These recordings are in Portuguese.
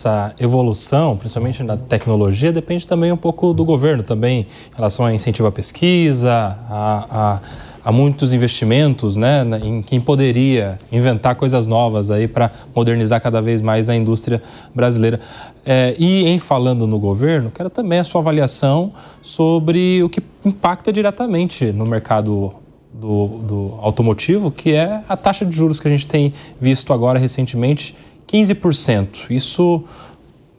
essa evolução, principalmente na tecnologia, depende também um pouco do governo também, em relação a incentivo à pesquisa, a muitos investimentos, né, em quem poderia inventar coisas novas aí para modernizar cada vez mais a indústria brasileira. E em falando no governo, quero também a sua avaliação sobre o que impacta diretamente no mercado do automotivo, que é a taxa de juros que a gente tem visto agora recentemente, 15%. Isso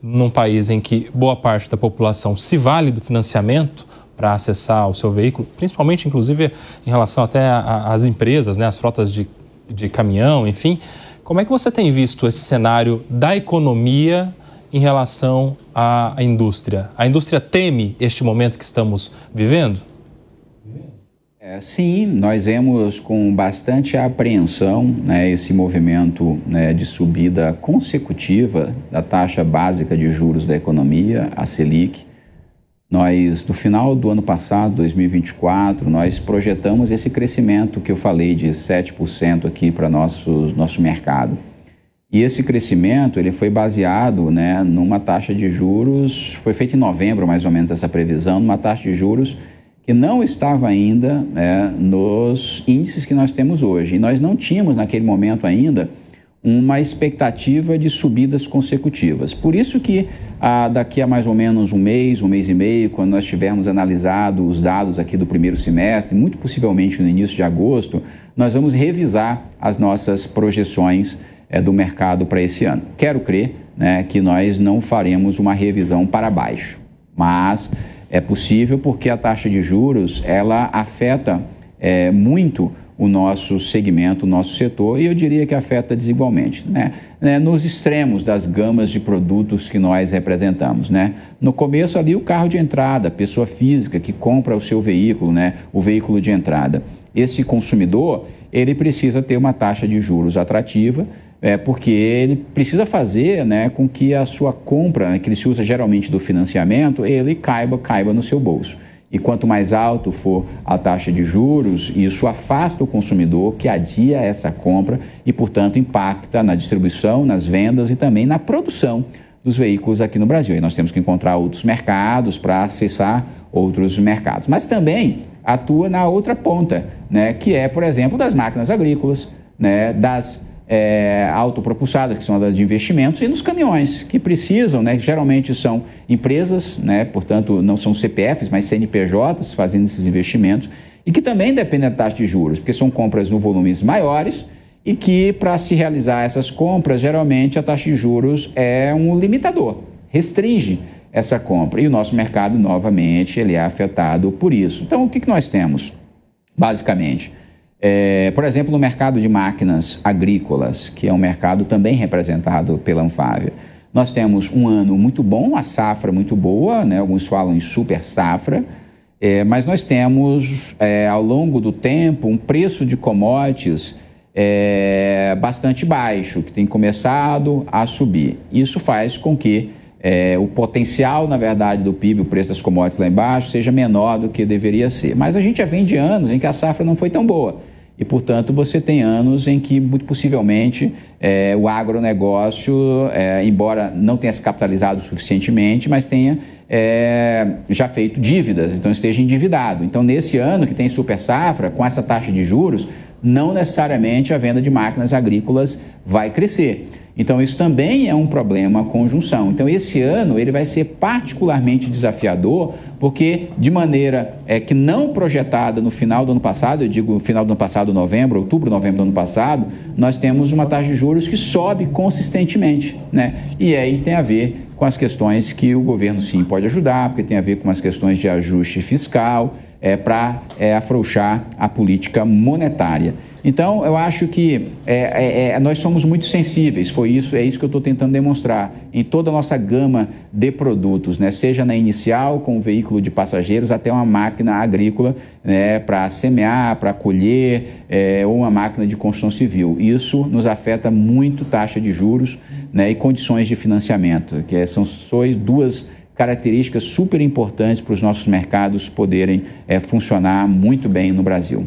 num país em que boa parte da população se vale do financiamento para acessar o seu veículo, principalmente, inclusive, em relação até às empresas, né, as frotas de caminhão, enfim. Como é que você tem visto esse cenário da economia em relação à indústria? A indústria teme este momento que estamos vivendo? Sim, nós vemos com bastante apreensão, né, esse movimento, né, de subida consecutiva da taxa básica de juros da economia, a Selic. Nós, no final do ano passado, 2024, nós projetamos esse crescimento que eu falei de 7% aqui para nosso mercado. E esse crescimento ele foi baseado, né, numa taxa de juros, foi feita em novembro mais ou menos essa previsão, numa taxa de juros que não estava ainda, né, nos índices que nós temos hoje. E nós não tínhamos naquele momento ainda uma expectativa de subidas consecutivas. Por isso que daqui a mais ou menos um mês e meio, quando nós tivermos analisado os dados aqui do primeiro semestre, muito possivelmente no início de agosto, nós vamos revisar as nossas projeções do mercado para esse ano. Quero crer, né, que nós não faremos uma revisão para baixo, mas é possível porque a taxa de juros ela afeta muito o nosso segmento, o nosso setor, e eu diria que afeta desigualmente, né? Nos extremos das gamas de produtos que nós representamos, né? No começo ali o carro de entrada, a pessoa física que compra o seu veículo, né? O veículo de entrada. Esse consumidor, ele precisa ter uma taxa de juros atrativa, porque ele precisa fazer, né, com que a sua compra, né, que ele se usa geralmente do financiamento, ele caiba no seu bolso. E quanto mais alto for a taxa de juros, isso afasta o consumidor que adia essa compra e, portanto, impacta na distribuição, nas vendas e também na produção dos veículos aqui no Brasil. E nós temos que encontrar outros mercados para acessar outros mercados. Mas também atua na outra ponta, né, que é, por exemplo, das máquinas agrícolas, né, das autopropulsadas, que são as de investimentos, e nos caminhões, que precisam, né, geralmente são empresas, né, portanto, não são CPFs, mas CNPJs fazendo esses investimentos, e que também dependem da taxa de juros, porque são compras no volumes maiores e que, para se realizar essas compras, geralmente a taxa de juros é um limitador, restringe essa compra. E o nosso mercado, novamente, ele é afetado por isso. Então, o que nós temos, basicamente? Por exemplo, no mercado de máquinas agrícolas, que é um mercado também representado pela Anfávia, nós temos um ano muito bom, a safra muito boa, né? Alguns falam em super safra, mas nós temos, ao longo do tempo, um preço de commodities bastante baixo, que tem começado a subir. Isso faz com que o potencial, na verdade, do PIB, o preço das commodities lá embaixo, seja menor do que deveria ser. Mas a gente já vem de anos em que a safra não foi tão boa. E, portanto, você tem anos em que, muito possivelmente, o agronegócio, embora não tenha se capitalizado suficientemente, mas tenha já feito dívidas, então esteja endividado. Então, nesse ano que tem super safra, com essa taxa de juros, não necessariamente a venda de máquinas agrícolas vai crescer. Então, isso também é um problema conjunção. Então, esse ano ele vai ser particularmente desafiador, porque de maneira que não projetada no final do ano passado, eu digo final do ano passado, outubro, novembro do ano passado, nós temos uma taxa de juros que sobe consistentemente, né? E aí tem a ver com as questões que o governo sim pode ajudar, porque tem a ver com as questões de ajuste fiscal, para afrouxar a política monetária. Então, eu acho que nós somos muito sensíveis, é isso que eu estou tentando demonstrar em toda a nossa gama de produtos, né? Seja na inicial, com o veículo de passageiros, até uma máquina agrícola, né, para semear, para colher, ou uma máquina de construção civil. Isso nos afeta muito taxa de juros, né, e condições de financiamento, que são duas características super importantes para os nossos mercados poderem funcionar muito bem no Brasil.